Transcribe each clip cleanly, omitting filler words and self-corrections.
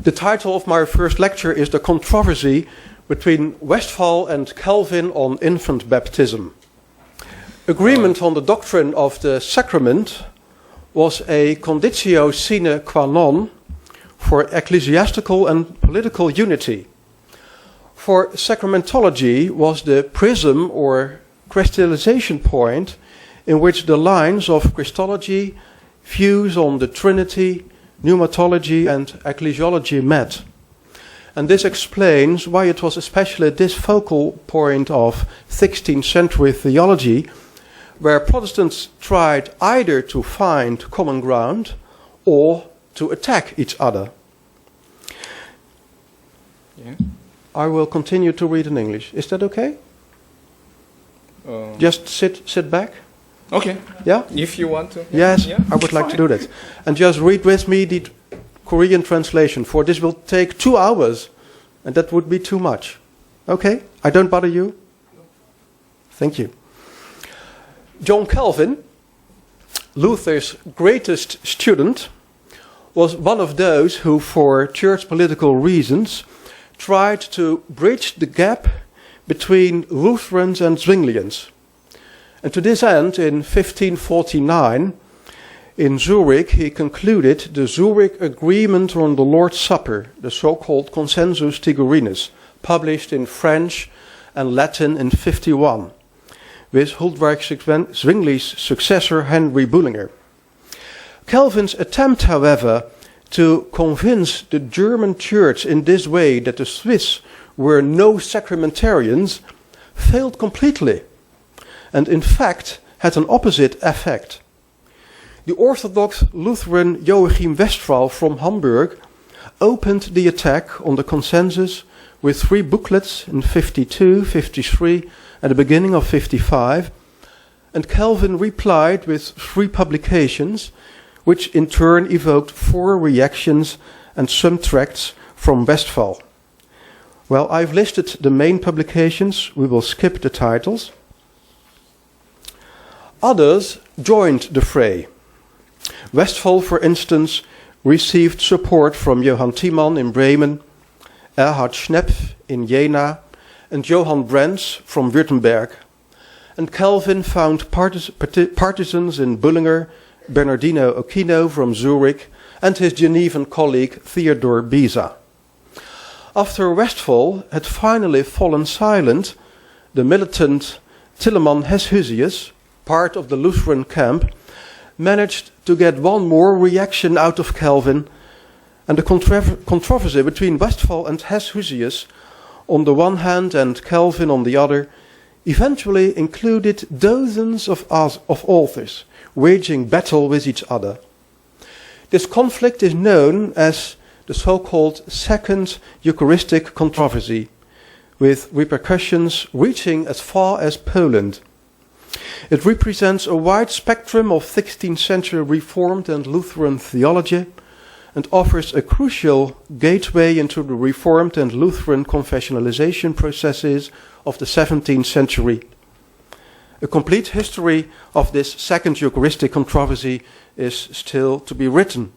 The title of my first lecture is The Controversy Between Westphal and Calvin on Infant Baptism. Agreement on the doctrine of the sacrament was a conditio sine qua non for ecclesiastical and political unity. For sacramentology was the prism or crystallization point in which the lines of Christology, views on the Trinity, pneumatology and ecclesiology met. And this explains why it was especially this focal point of 16th century theology where Protestants tried either to find common ground or to attack each other. Yeah. I will continue to read in English. Is that okay? Just sit back. Okay. Yeah? If you want to. Yes, Yeah. I would like to do that. And just read with me the Korean translation, for this will take 2 hours, and that would be too much. Okay? I don't bother you? Thank you. John Calvin, Luther's greatest student, was one of those who, for church political reasons, tried to bridge the gap between Lutherans and Zwinglians. And to this end, in 1549, in Zurich, he concluded the Zurich Agreement on the Lord's Supper, the so-called Consensus Tigurinus, published in French and Latin in 51, with Huldrych Zwingli's successor Henry Bullinger. Calvin's attempt, however, to convince the German church in this way that the Swiss were no sacramentarians failed completely, and in fact had an opposite effect. The Orthodox Lutheran Joachim Westphal from Hamburg opened the attack on the consensus with 3 booklets in 52, 53, and the beginning of 55, and Calvin replied with 3 publications, which in turn evoked 4 reactions and some tracts from Westphal. Well, I've listed the main publications. We will skip the titles. Others joined the fray. Westphal, for instance, received support from Johann Thiemann in Bremen, Erhard Schnepf in Jena, and Johann Brenz from Württemberg. And Calvin found partisans in Bullinger, Bernardino Ochino from Zurich, and his Genevan colleague Theodor Beza. After Westphal had finally fallen silent, the militant Tillemann Heshusius, part of the Lutheran camp, managed to get one more reaction out of Calvin, and the controversy between Westphal and Heshusius on the one hand and Calvin on the other eventually included dozens of authors waging battle with each other. This conflict is known as the so-called Second Eucharistic Controversy, with repercussions reaching as far as Poland. It represents a wide spectrum of 16th century Reformed and Lutheran theology and offers a crucial gateway into the Reformed and Lutheran confessionalization processes of the 17th century. A complete history of this Second Eucharistic Controversy is still to be written.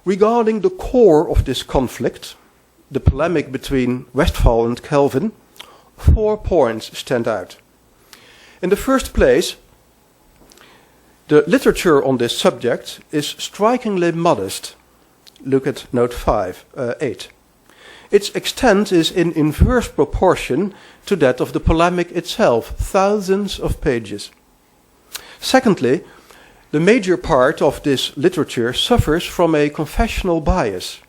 Regarding the core of this conflict, the polemic between Westphal and Calvin, 4 points stand out. In the first place, the literature on this subject is strikingly modest. Look at note 8. Its extent is in inverse proportion to that of the polemic itself, thousands of pages. Secondly, the major part of this literature suffers from a confessional bias.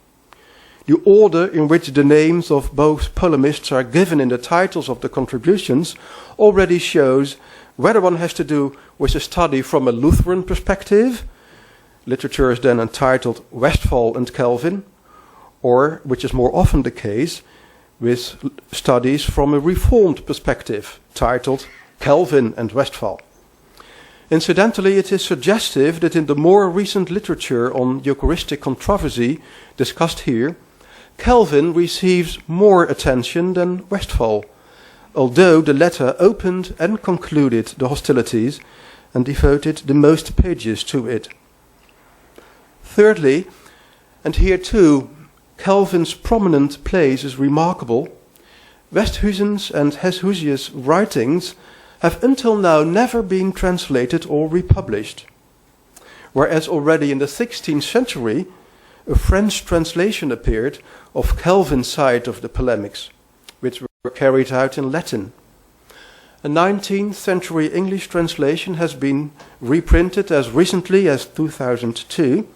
The order in which the names of both polemists are given in the titles of the contributions already shows whether one has to do with a study from a Lutheran perspective, literature is then entitled Westphal and Calvin, or, which is more often the case, with studies from a Reformed perspective, titled Calvin and Westphal. Incidentally, it is suggestive that in the more recent literature on Eucharistic controversy discussed here, Calvin receives more attention than Westphal, although the latter opened and concluded the hostilities and devoted the most pages to it. Thirdly, and here too Calvin's prominent place is remarkable, Westhuizen's and Heshusius' writings have until now never been translated or republished, whereas already in the 16th century a French translation appeared of Calvin's side of the polemics, which were carried out in Latin. A 19th century English translation has been reprinted as recently as 2002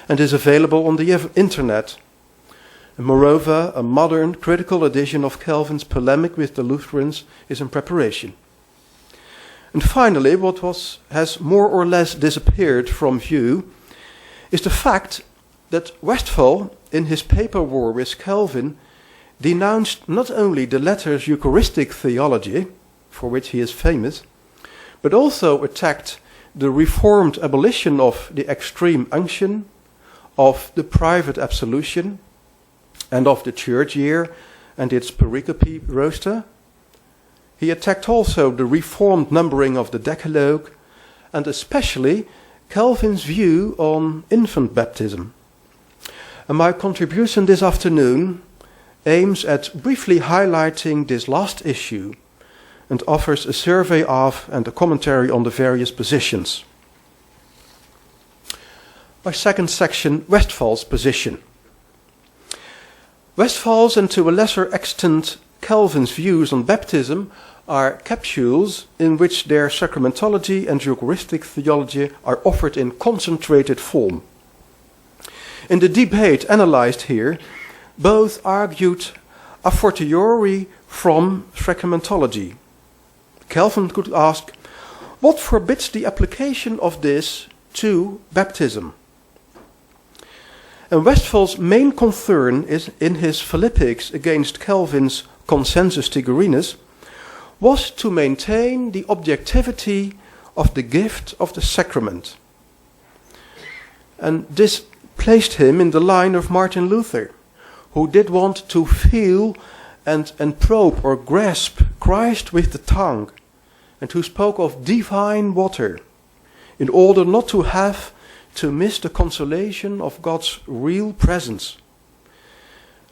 and is available on the internet. And moreover, a modern critical edition of Calvin's polemic with the Lutherans is in preparation. And finally, what has more or less disappeared from view is the fact that Westphal, in his paper war with Calvin, denounced not only the latter's Eucharistic theology, for which he is famous, but also attacked the reformed abolition of the extreme unction, of the private absolution, and of the church year and its pericope roster. He attacked also the reformed numbering of the Decalogue, and especially Calvin's view on infant baptism. And my contribution this afternoon aims at briefly highlighting this last issue and offers a survey of and a commentary on the various positions. My second section, Westphal's position. Westphal's and to a lesser extent Calvin's views on baptism are capsules in which their sacramentology and Eucharistic theology are offered in concentrated form. In the debate analyzed here, both argued a fortiori from sacramentology. Calvin could ask, what forbids the application of this to baptism? And Westphal's main concern is in his Philippics against Calvin's Consensus Tigurinus was to maintain the objectivity of the gift of the sacrament. And this placed him in the line of Martin Luther, who did want to feel and probe or grasp Christ with the tongue, and who spoke of divine water, in order not to have to miss the consolation of God's real presence.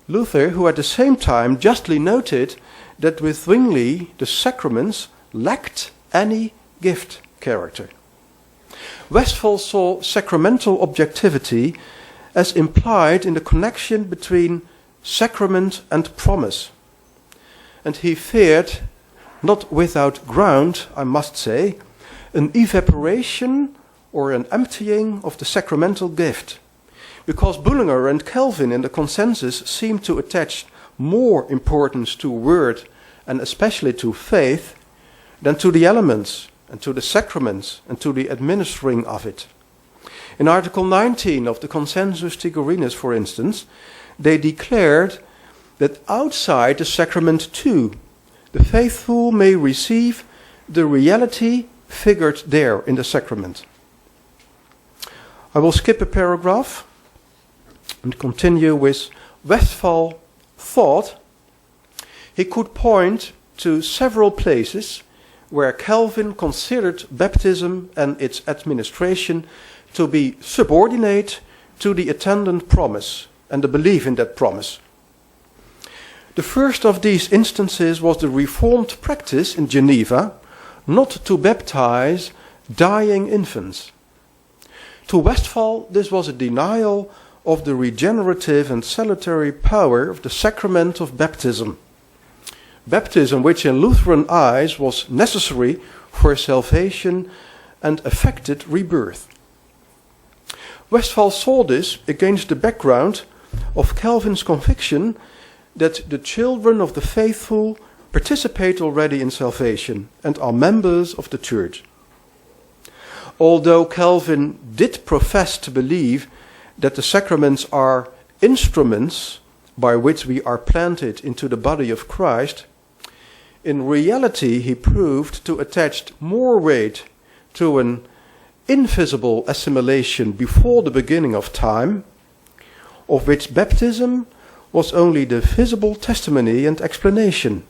Luther, who at the same time justly noted that with Zwingli the sacraments lacked any gift character. Westphal saw sacramental objectivity as implied in the connection between sacrament and promise, and he feared, not without ground, I must say, an evaporation or an emptying of the sacramental gift, because Bullinger and Calvin in the Consensus seemed to attach more importance to word and especially to faith than to the elements and to the sacraments and to the administering of it. In Article 19 of the Consensus Tigurinus, for instance, they declared that outside the sacrament too, the faithful may receive the reality figured there in the sacrament. I will skip a paragraph and continue with Westphal thought he could point to several places where Calvin considered baptism and its administration to be subordinate to the attendant promise and the belief in that promise. The first of these instances was the Reformed practice in Geneva not to baptize dying infants. To Westphal, this was a denial of the regenerative and salutary power of the sacrament of baptism. Baptism, which in Lutheran eyes was necessary for salvation and effected rebirth. Westphal saw this against the background of Calvin's conviction that the children of the faithful participate already in salvation and are members of the church. Although Calvin did profess to believe that the sacraments are instruments by which we are planted into the body of Christ, in reality he proved to attach more weight to an invisible assimilation before the beginning of time, of which baptism was only the visible testimony and explanation,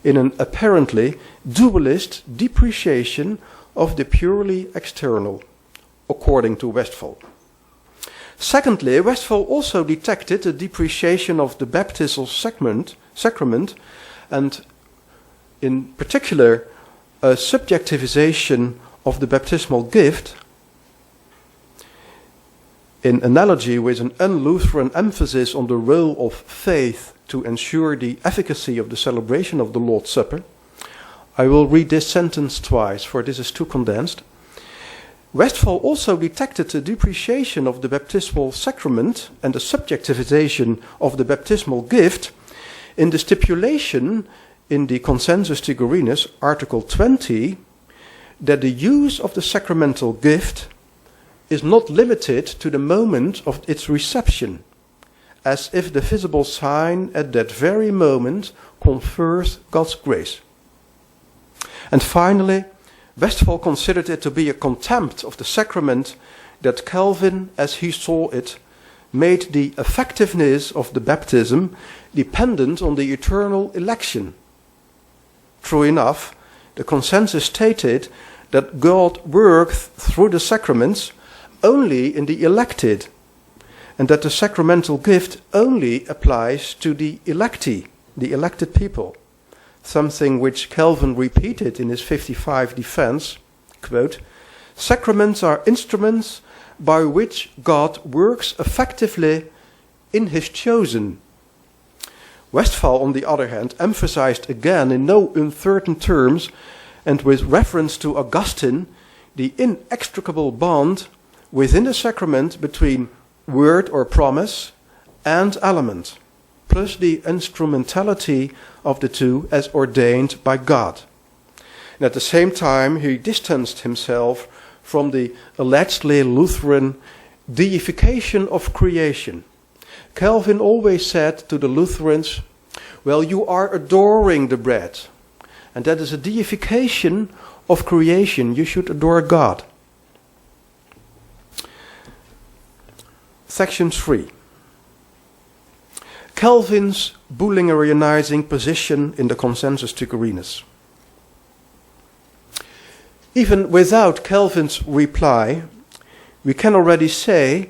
in an apparently dualist depreciation of the purely external, according to Westphal. Secondly, Westphal also detected a depreciation of the baptismal sacrament, and in particular a subjectivization of the baptismal gift, in analogy with an un-Lutheran emphasis on the role of faith to ensure the efficacy of the celebration of the Lord's Supper. I will read this sentence twice, for this is too condensed. Westphal also detected a depreciation of the baptismal sacrament and a subjectivization of the baptismal gift in the stipulation in the Consensus Tigurinus, Article 20, that the use of the sacramental gift is not limited to the moment of its reception, as if the visible sign at that very moment confers God's grace. And finally, Westphal considered it to be a contempt of the sacrament that Calvin, as he saw it, made the effectiveness of the baptism dependent on the eternal election. True enough, the consensus stated that God worked through the sacraments only in the elected, and that the sacramental gift only applies to the electee, the elected people, something which Calvin repeated in his 55 defense, quote, "Sacraments are instruments by which God works effectively in his chosen." Westphal, on the other hand, emphasized again in no uncertain terms and with reference to Augustine the inextricable bond within the sacrament between word or promise and element, plus the instrumentality of the two as ordained by God. And at the same time, he distanced himself from the allegedly Lutheran deification of creation. Calvin always said to the Lutherans, "Well, you are adoring the bread, and that is a deification of creation. You should adore God." Section 3. Calvin's Bullingerianizing position in the Consensus Tigurinus. Even without Calvin's reply, we can already say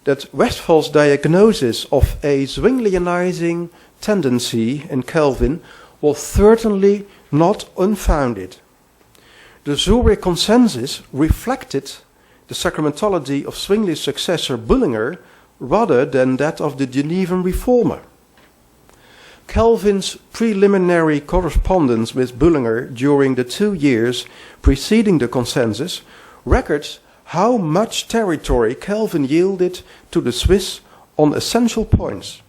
that Westphal's diagnosis of a Zwinglianizing tendency in Calvin was certainly not unfounded. The Zurich Consensus reflected the sacramentology of Zwingli's successor Bullinger rather than that of the Genevan reformer. Calvin's preliminary correspondence with Bullinger during the 2 years preceding the consensus records how much territory Calvin yielded to the Swiss on essential points.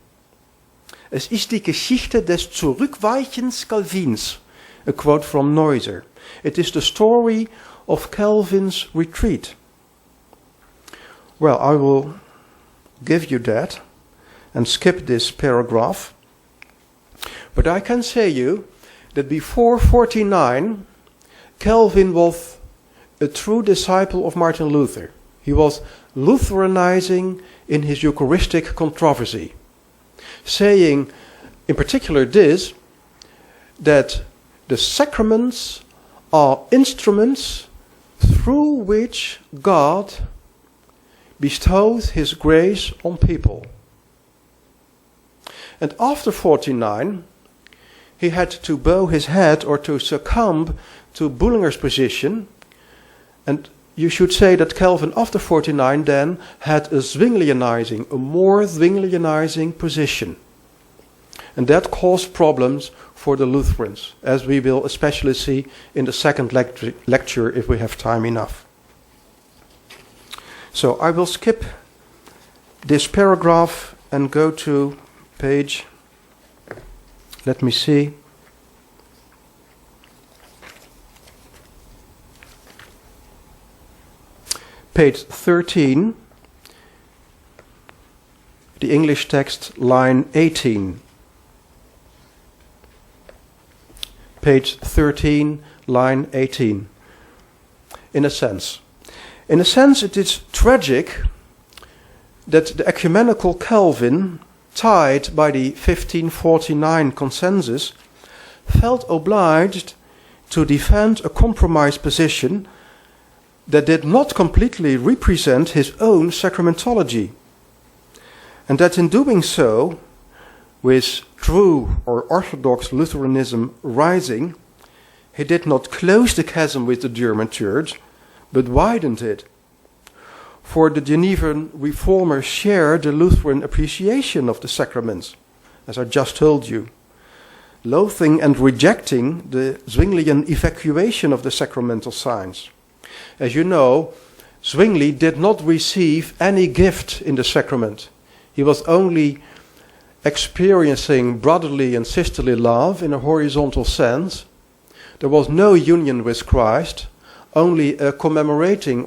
Es ist die Geschichte des Zurückweichens Calvins, a quote from Neuser. It is the story of Calvin's retreat. Well, I will give you that and skip this paragraph. But I can say you that before 49, Calvin was a true disciple of Martin Luther. He was Lutheranizing in his Eucharistic controversy, saying in particular this, that the sacraments are instruments through which God bestows his grace on people. And after 49, he had to bow his head or to succumb to Bullinger's position. And you should say that Calvin after 49 then had a more Zwinglianizing position. And that caused problems for the Lutherans, as we will especially see in the second lecture if we have time enough. So I will skip this paragraph and go to page, let me see, page 13, the English text, line 18. Page 13, line 18. In a sense, it is tragic that the ecumenical Calvin, tied by the 1549 consensus, felt obliged to defend a compromise position that did not completely represent his own sacramentology, and that in doing so, with true or orthodox Lutheranism rising, he did not close the chasm with the German Church, but widened it. For the Genevan reformers shared the Lutheran appreciation of the sacraments, as I just told you, loathing and rejecting the Zwinglian evacuation of the sacramental signs. As you know, Zwingli did not receive any gift in the sacrament. He was only experiencing brotherly and sisterly love in a horizontal sense. There was no union with Christ, only a commemoration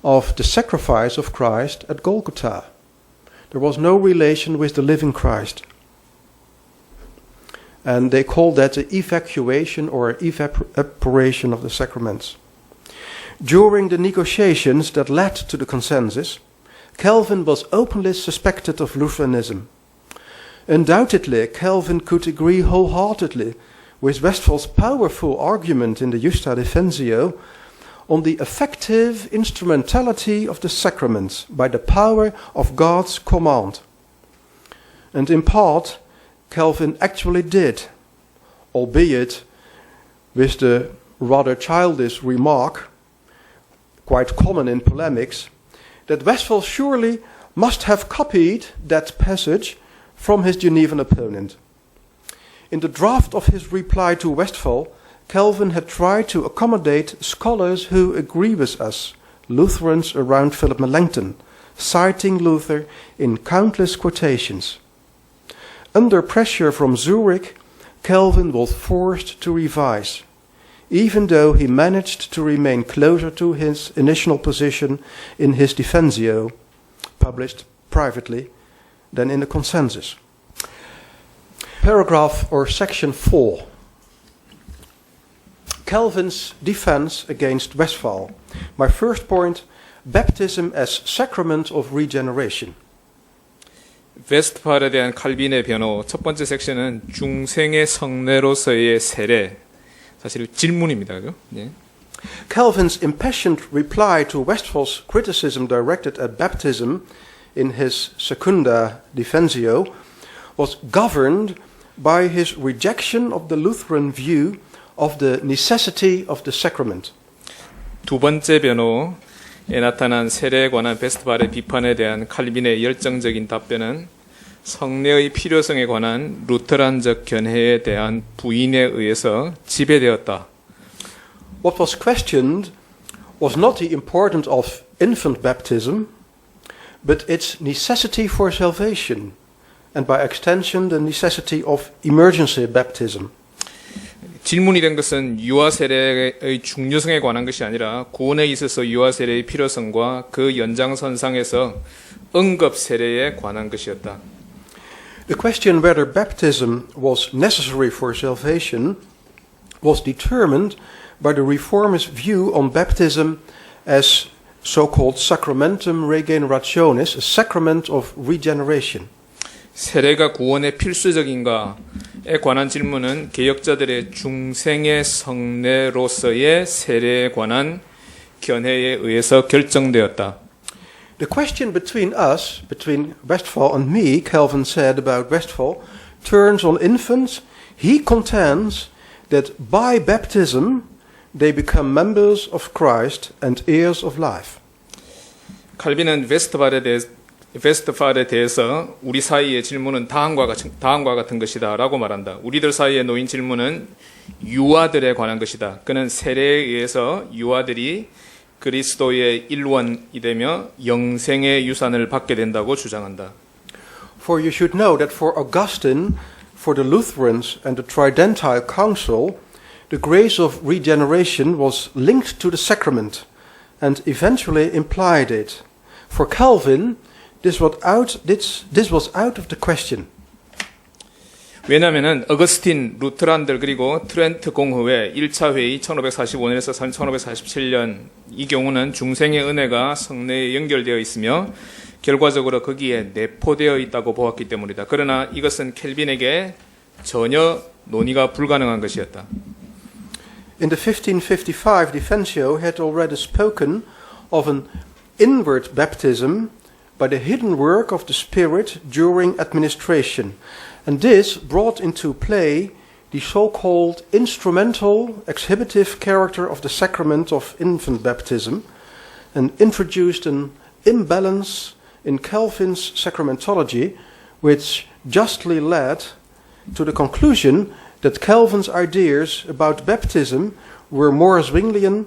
of the sacrifice of Christ at Golgotha. There was no relation with the living Christ. And they call that the evacuation or evaporation of the sacraments. During the negotiations that led to the consensus, Calvin was openly suspected of Lutheranism. Undoubtedly, Calvin could agree wholeheartedly with Westphal's powerful argument in the Justa Defensio on the effective instrumentality of the sacraments by the power of God's command. And in part, Calvin actually did, albeit with the rather childish remark, quite common in polemics, that Westphal surely must have copied that passage from his Genevan opponent. In the draft of his reply to Westphal, Calvin had tried to accommodate scholars who agree with us, Lutherans around Philip Melanchthon, citing Luther in countless quotations. Under pressure from Zurich, Calvin was forced to revise, even though he managed to remain closer to his initial position in his Defensio, published privately, than in the consensus. Paragraph or section 4. Calvin's defense against Westphal. My first point, baptism as sacrament of regeneration. 웨스트팔에 대한 칼빈의 변호. 첫 번째 섹션은 중생의 성례로서의 세례. 사실 질문입니다. 그죠? 예. Calvin's impassioned reply to Westphal's criticism directed at baptism in his Secunda Defensio was governed by his rejection of the Lutheran view of the necessity of the sacrament. 두 번째 변호에 나타난 세례에 관한 웨스트팔의 비판에 대한 칼빈의 열정적인 답변은 성례의 필요성에 관한 루터란적 견해에 대한 부인에 의해서 지배되었다. What was questioned was not the importance of infant baptism, but its necessity for salvation, and by extension the necessity of emergency baptism. 질문이 된 것은 유아 세례의 중요성에 관한 것이 아니라 구원에 있어서 유아 세례의 필요성과 그 연장선상에서 응급 세례에 관한 것이었다. The question whether baptism was necessary for salvation was determined by the Reformers' view on baptism as so-called sacramentum regenerationis, a sacrament of regeneration. 세례가 구원에 필수적인가에 관한 질문은 개혁자들의 중생의 성례로서의 세례에 관한 견해에 의해서 결정되었다. The question between us, between Westphal and me, Calvin said about Westphal, turns on infants. He contends that by baptism they become members of Christ and heirs of life. 칼빈은 웨스트팔에 대해서 우리 사이의 질문은 다음과 같은 것이다 라고 말한다. 우리들 사이에 놓인 질문은 유아들에 관한 것이다. 그는 세례에 의해서 유아들이 그리스도의 일원이 되며 영생의 유산을 받게 된다고 주장한다. For you should know that for Augustine, for the Lutherans and the Tridentine Council, the grace of regeneration was linked to the sacrament and eventually implied it. For Calvin, this was out of the question. 왜냐하면 어거스틴, 루트란들 그리고 트렌트 공회의 1차 회의 1545년에서 1547년 이 경우는 중생의 은혜가 성례에 연결되어 있으며 결과적으로 거기에 내포되어 있다고 보았기 때문이다. 그러나 이것은 켈빈에게 전혀 논의가 불가능한 것이었다. in the 1555 Defensio had already spoken of an inward baptism by the hidden work of the Spirit during administration, and this brought into play the so-called instrumental exhibitive character of the sacrament of infant baptism, and introduced an imbalance in Calvin's sacramentology, which justly led to the conclusion that Calvin's ideas about baptism were more Zwinglian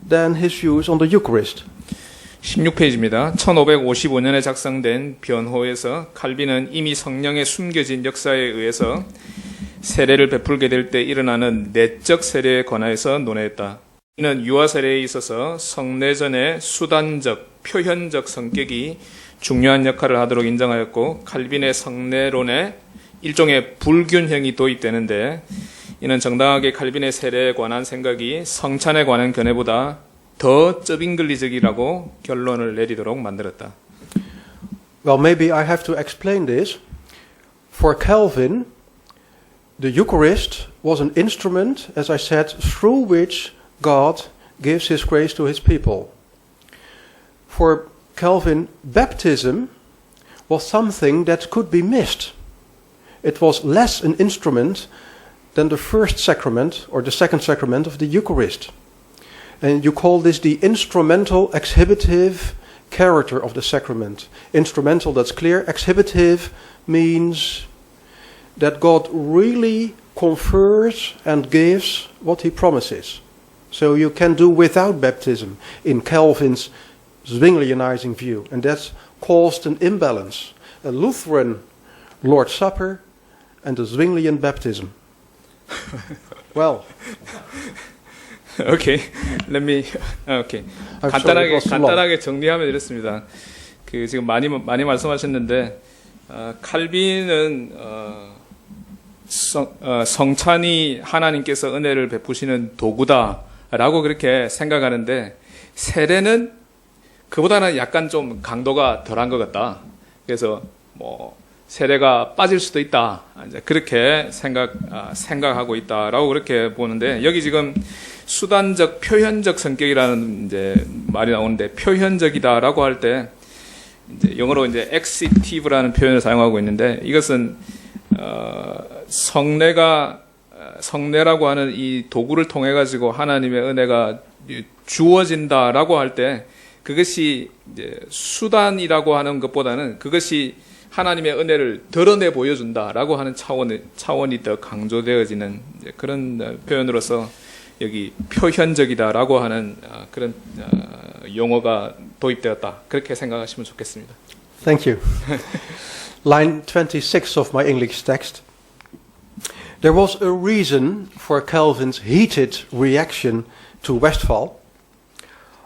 than his views on the Eucharist. 16페이지입니다. 1555년에 작성된 변호에서 칼빈은 이미 성령에 숨겨진 역사에 의해서 세례를 베풀게 될 때 일어나는 내적 세례에 관하여서 논했다. 이는 유아 세례에 있어서 성례전의 수단적, 표현적 성격이 중요한 역할을 하도록 인정하였고, 칼빈의 성례론에 일종의 불균형이 도입되는데, 이는 정당하게 칼빈의 세례에 관한 생각이 성찬에 관한 견해보다 더 쩌빙글리적이라고 결론을 내리도록 만들었다. Well, maybe I have to explain this. For Calvin, the Eucharist was an instrument, as I said, through which God gives His grace to His people. For Calvin, baptism was something that could be missed. It was less an instrument than the first sacrament or the second sacrament of the Eucharist. And you call this the instrumental exhibitive character of the sacrament. Instrumental, that's clear. Exhibitive means that God really confers and gives what He promises. So you can do without baptism in Calvin's Zwinglianizing view, and that's caused an imbalance. A Lutheran Lord's Supper and a Zwinglian baptism. Well, Okay, let me. Okay. 간단하게 정리하면 이렇습니다. 그 지금 많이 말씀하셨는데, 칼빈은 성찬이 하나님께서 은혜를 베푸시는 도구다라고 그렇게 생각하는데, 세례는 그보다는 약간 좀 강도가 덜한 것 같다. 그래서 세례가 빠질 수도 있다. 이제 그렇게 생각하고 있다라고 그렇게 보는데, 여기 지금 수단적, 표현적 성격이라는 이제 말이 나오는데, 표현적이다라고 할 때 이제 영어로 이제 exitive라는 표현을 사용하고 있는데, 이것은 성례라고 하는 이 도구를 통해 가지고 하나님의 은혜가 주어진다라고 할 때, 그것이 이제 수단이라고 하는 것보다는 그것이 하나님의 은혜를 드러내 보여준다라고 하는 차원이 더 강조되어지는 그런 표현으로서 여기 표현적이다라고 하는 그런 용어가 도입되었다. 그렇게 생각하시면 좋겠습니다. Thank you. Line 26 of my English text. There was a reason for Calvin's heated reaction to Westphal.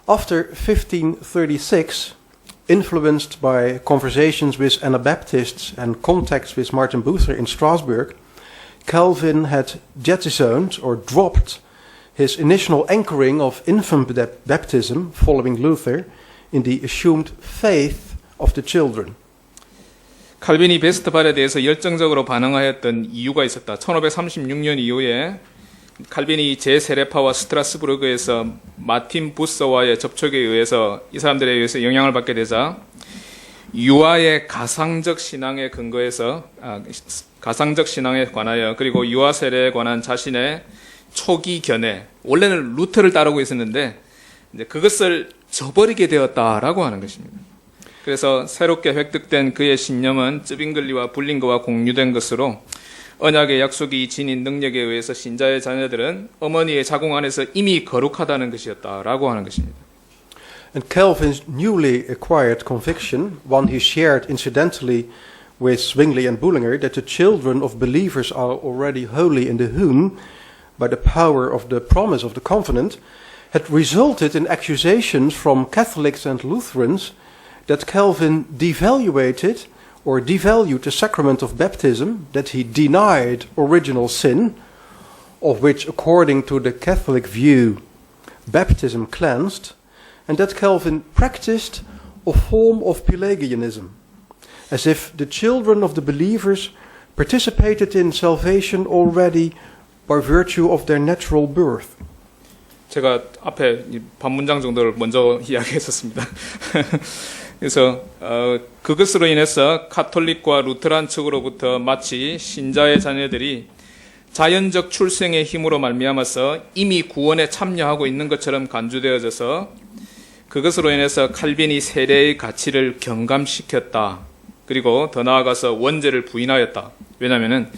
After 1536, influenced by conversations with Anabaptists and contacts with Martin Bucer in Strasbourg, Calvin had jettisoned or dropped his initial anchoring of infant baptism following Luther in the assumed faith of the children. 칼빈이 베스트발에 대해서 열정적으로 반응하였던 이유가 있었다. 1536년 이후에 칼빈이 제세례파와 스트라스부르크에서 마틴 부서와의 접촉에 의해서 이 사람들에 의해서 영향을 받게 되자 유아의 가상적 신앙에 근거해서 가상적 신앙에 관하여, 그리고 유아 세례에 관한 자신의 초기 견해, 원래는 루터를 따르고 있었는데 이제 그것을 저버리게 되었다라고 하는 것입니다. 그래서 새롭게 획득된 그의 신념은 쯔빙글리와 불링거와 공유된 것으로, 언약의 약속이 지닌 능력에 의해서 신자의 자녀들은 어머니의 자궁 안에서 이미 거룩하다는 것이었다라고 하는 것입니다. And Calvin's newly acquired conviction, one he shared incidentally with Zwingli and Bullinger, that the children of believers are already holy in the womb by the power of the promise of the covenant, had resulted in accusations from Catholics and Lutherans that Calvin devaluated or devalued the sacrament of baptism, that he denied original sin, of which, according to the Catholic view, baptism cleansed, and that Calvin practiced a form of Pelagianism, as if the children of the believers participated in salvation already by virtue of their natural birth. 제가 앞에 반문장 정도를 먼저 이야기했었습니다. 그래서 그것으로 인해서 카톨릭과 루테란 측으로부터 마치 신자의 자녀들이 자연적 출생의 힘으로 말미암아서 이미 구원에 참여하고 있는 것처럼 간주되어져서 그것으로 인해서 칼빈이 세례의 가치를 경감시켰다. 그리고 더 나아가서 원죄를 부인하였다. 왜냐하면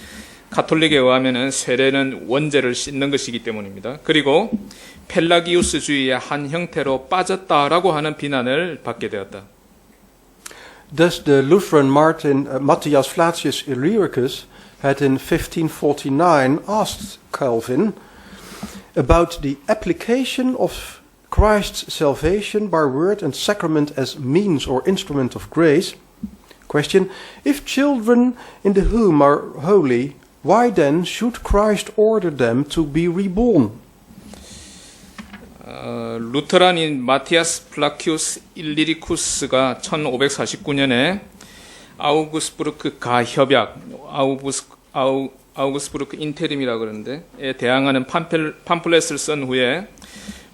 카톨릭에 의하면 세례는 원죄를 씻는 것이기 때문입니다. 그리고 펠라기우스주의의 한 형태로 빠졌다라고 하는 비난을 받게 되었다. Thus the Lutheran Matthias Flacius Illyricus had in 1549 asked Calvin about the application of Christ's salvation by word and sacrament as means or instrument of grace. Question: if children in the womb are holy, why then should Christ order them to be reborn? 루터란인 마티아스 플라키우스 일리리쿠스가 1549년에 아우구스부르크 가협약, 아우구스부르크 인테림이라고 그러는데,에 대항하는 팜플렛을 쓴 후에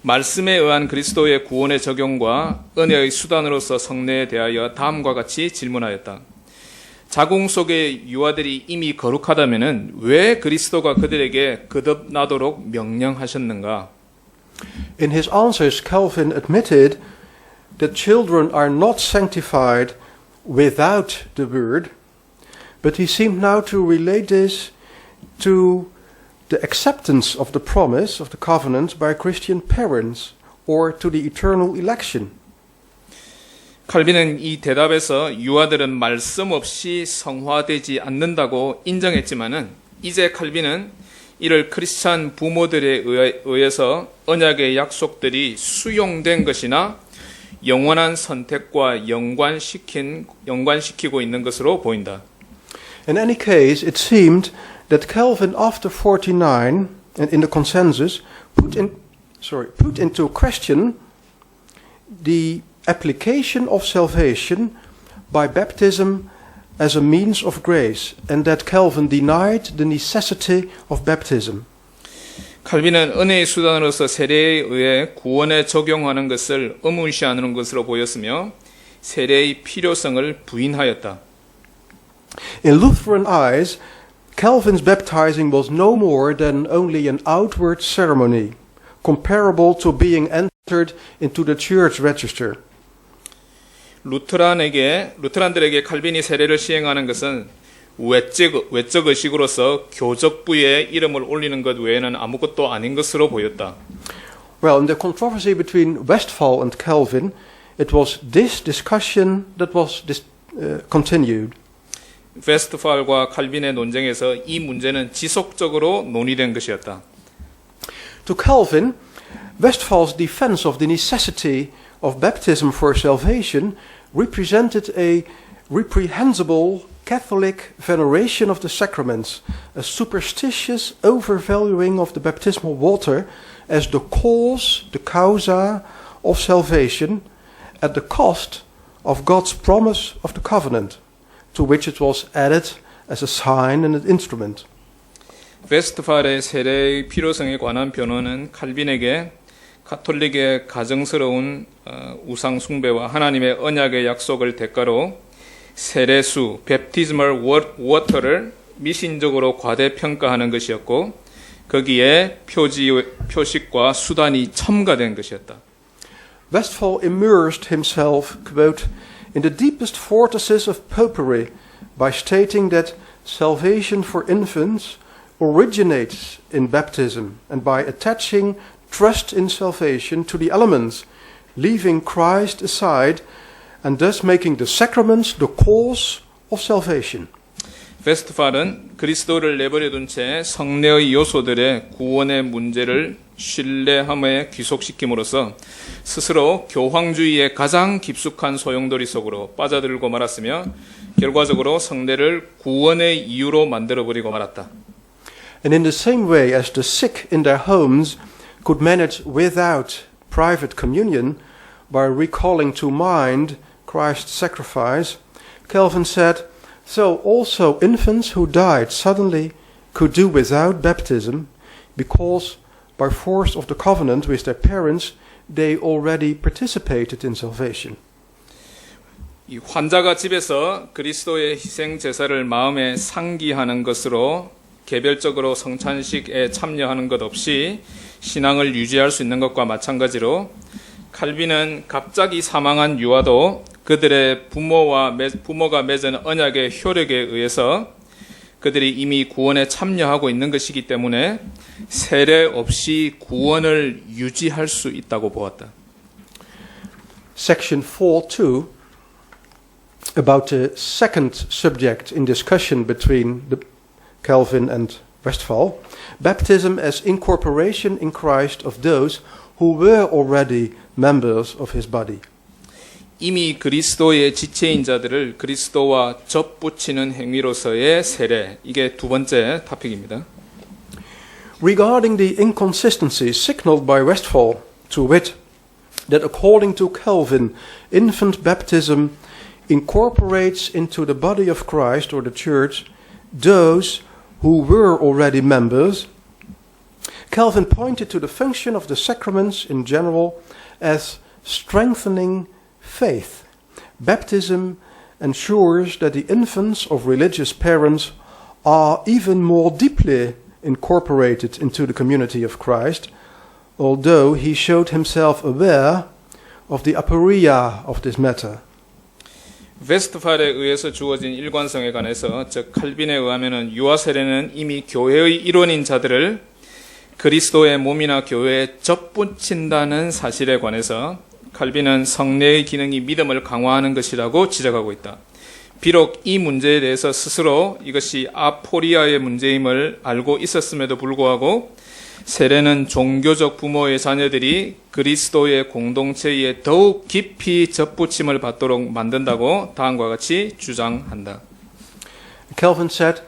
말씀에 의한 그리스도의 구원의 적용과 은혜의 수단으로서 성례에 대하여 다음과 같이 질문하였다. 자궁 속의 유아들이 이미 거룩하다면은 왜 그리스도가 그들에게 거듭나도록 명령하셨는가? In his answers, Calvin admitted that children are not sanctified without the word, but he seemed now to relate this to the acceptance of the promise of the covenant by Christian parents or to the eternal election. 칼빈은 이 대답에서 유아들은 말씀 없이 성화되지 않는다고 인정했지만은 이제 칼빈은 이를 크리스찬 부모들에 의해서 언약의 약속들이 수용된 것이나 영원한 선택과 연관시키고 있는 것으로 보인다. In any case, it seemed that Calvin, after 49, and in the consensus, put into question the application of salvation by baptism as a means of grace, and that Calvin denied the necessity of baptism. 칼빈은 은혜의 수단으로서 세례에 의해 구원에 적용하는 것을 의문시하는 것으로 보였으며 세례의 필요성을 부인하였다. In Lutheran eyes, Calvin's baptizing was no more than only an outward ceremony, comparable to being entered into the church register. 루테란들에게 칼빈이 세례를 시행하는 것은 외적 의식으로서 교적부에 이름을 올리는 것 외에는 아무것도 아닌 것으로 보였다. Well, in the controversy between Westphal and Calvin, it was this discussion that was continued. 웨스트팔과 칼빈의 논쟁에서 이 문제는 지속적으로 논의된 것이었다. To Calvin, Westphal's defense of the necessity of baptism for salvation represented a reprehensible Catholic veneration of the sacraments, a superstitious overvaluing of the baptismal water as the causa of salvation at the cost of God's promise of the covenant, to which it was added as a sign and an instrument. 웨스트팔의 세례의 필요성에 관한 변호는 칼빈에게 가톨릭의 가정스러운 우상 숭배와 하나님의 언약의 약속을 대가로 세례수, baptismal water를 미신적으로 과대평가하는 것이었고 거기에 표식과 수단이 첨가된 것이었다. Westphal immersed himself, quote, in the deepest vortices of popery by stating that salvation for infants originates in baptism and by attaching trust in salvation to the elements, leaving Christ aside and thus making the sacraments the cause of salvation. 웨스트팔은 그리스도를 내버려둔 채 성례의 요소들의 구원의 문제를 신뢰함에 귀속시킴으로써 스스로 교황주의의 가장 깊숙한 소용돌이 속으로 빠져들고 말았으며 결과적으로 성례를 구원의 이유로 만들어버리고 말았다. And in the same way as the sick in their homes could manage without private communion by recalling to mind Christ's sacrifice, Calvin said, so also infants who died suddenly could do without baptism because by force of the covenant with their parents, they already participated in salvation. 이 환자가 집에서 그리스도의 희생 제사를 마음에 상기하는 것으로 개별적으로 성찬식에 참여하는 것 없이 신앙을 유지할 수 있는 것과 마찬가지로 칼빈은 갑자기 사망한 유아도 그들의 부모가 맺은 언약의 효력에 의해서 그들이 이미 구원에 참여하고 있는 것이기 때문에 세례 없이 구원을 유지할 수 있다고 보았다. Section 4.2 about the second subject in discussion between Calvin and Westphal, baptism as incorporation in Christ of those who were already members of his body. 이미 그리스도의 지체인 자들을 그리스도와 접붙이는 행위로서의 세례, 이게 두 번째 토픽입니다. Regarding the inconsistencies signaled by Westphal, to wit, that according to Calvin, infant baptism incorporates into the body of Christ or the church those who were already members, Calvin pointed to the function of the sacraments in general as strengthening faith. Baptism ensures that the infants of religious parents are even more deeply incorporated into the community of Christ, although he showed himself aware of the aporia of this matter. 웨스트팔에 의해서 주어진 일관성에 관해서 즉 칼빈에 의하면은 유아 세례는 이미 교회의 일원인 자들을 그리스도의 몸이나 교회에 접붙인다는 사실에 관해서 칼빈은 성례의 기능이 믿음을 강화하는 것이라고 지적하고 있다. 비록 이 문제에 대해서 스스로 이것이 아포리아의 문제임을 알고 있었음에도 불구하고 세례는 종교적 부모의 자녀들이 그리스도의 공동체에 더욱 깊이 접붙임을 받도록 만든다고 다음과 같이 주장한다. Calvin said,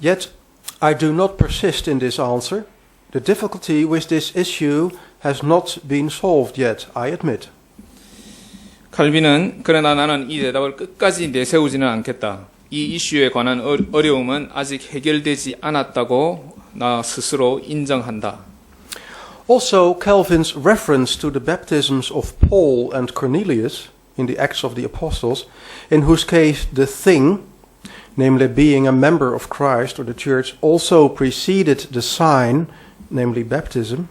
"Yet I do not persist in this answer. The difficulty with this issue has not been solved yet, I admit." 칼빈은 그러나 나는 이 대답을 끝까지 내세우지는 않겠다. 이 이슈에 관한 어려움은 아직 해결되지 않았다고 나 스스로 인정한다. Also, Calvin's reference to the baptisms of Paul and Cornelius in the Acts of the Apostles, in whose case the thing, namely being a member of Christ or the church, also preceded the sign, namely baptism.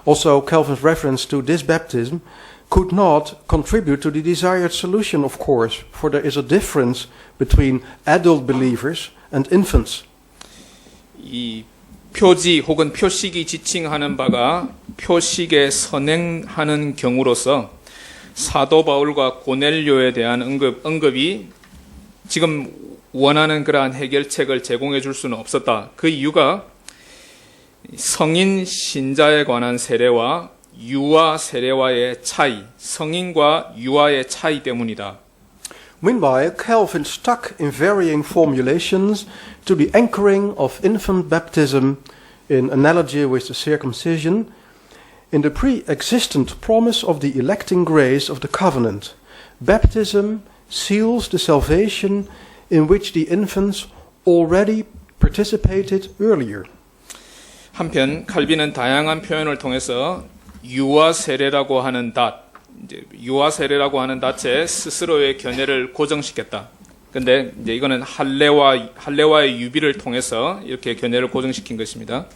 Also, Calvin's reference to this baptism could not contribute to the desired solution, of course, for there is a difference between adult believers and infants. 이 표지 혹은 표식이 지칭하는 바가 표식에 선행하는 경우로서 사도 바울과 고넬료에 대한 언급이 지금 원하는 그러한 해결책을 제공해 줄 수는 없었다. 그 이유가 성인 신자에 관한 세례와 유아 세례와의 차이, 성인과 유아의 차이 때문이다. Meanwhile, Calvin stuck in varying formulations to the anchoring of infant baptism in analogy with the circumcision in the pre-existent promise of the electing grace of the covenant. Baptism seals the salvation in which the infants already participated earlier. 한편 칼빈은 다양한 표현을 통해서 유아 세례라고 하는 유아 세례라고 하는 닷에 스스로의 견해를 고정시켰다. 근데 이제 이거는 할례와의 유비를 통해서 이렇게 견해를 고정시킨 것입니다.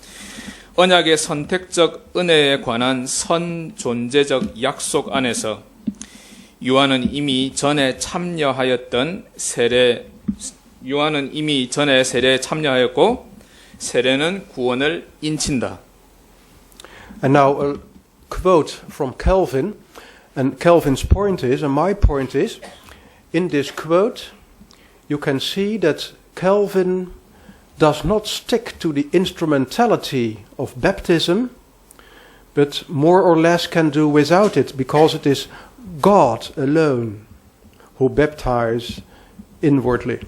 언약의 선택적 은혜에 관한 선존재적 약속 안에서 유아는 이미 전에 세례에 참여하였고 세례는 구원을 인친다. And now a quote from Calvin, and Calvin's point is, and my point is, in this quote you can see that Calvin does not stick to the instrumentality of baptism, but more or less can do without it, because it is God alone who baptizes inwardly.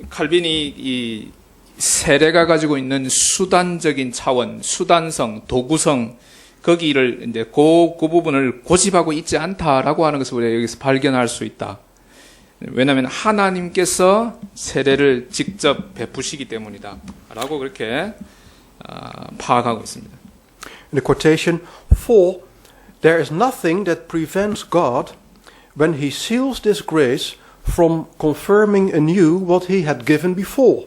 칼빈이 이 세례가 가지고 있는 수단적인 차원, 수단성, 도구성, 거기를 이제 그 부분을 고집하고 있지 않다라고 하는 것을 우리가 여기서 발견할 수 있다. 왜냐하면 하나님께서 세례를 직접 베푸시기 때문이다. 라고 그렇게 파악하고 있습니다. In the quotation, for there is nothing that prevents God, when he seals this grace, from confirming anew what he had given before.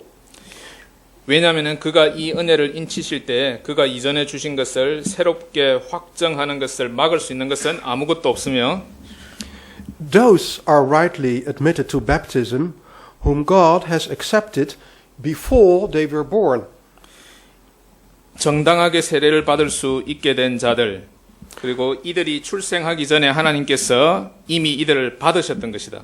왜냐하면 그가 이 은혜를 인치실 때 그가 이전에 주신 것을 새롭게 확정하는 것을 막을 수 있는 것은 아무것도 없으며 Those are rightly admitted to baptism whom God has accepted before they were born. 정당하게 세례를 받을 수 있게 된 자들 그리고 이들이 출생하기 전에 하나님께서 이미 이들을 받으셨던 것이다.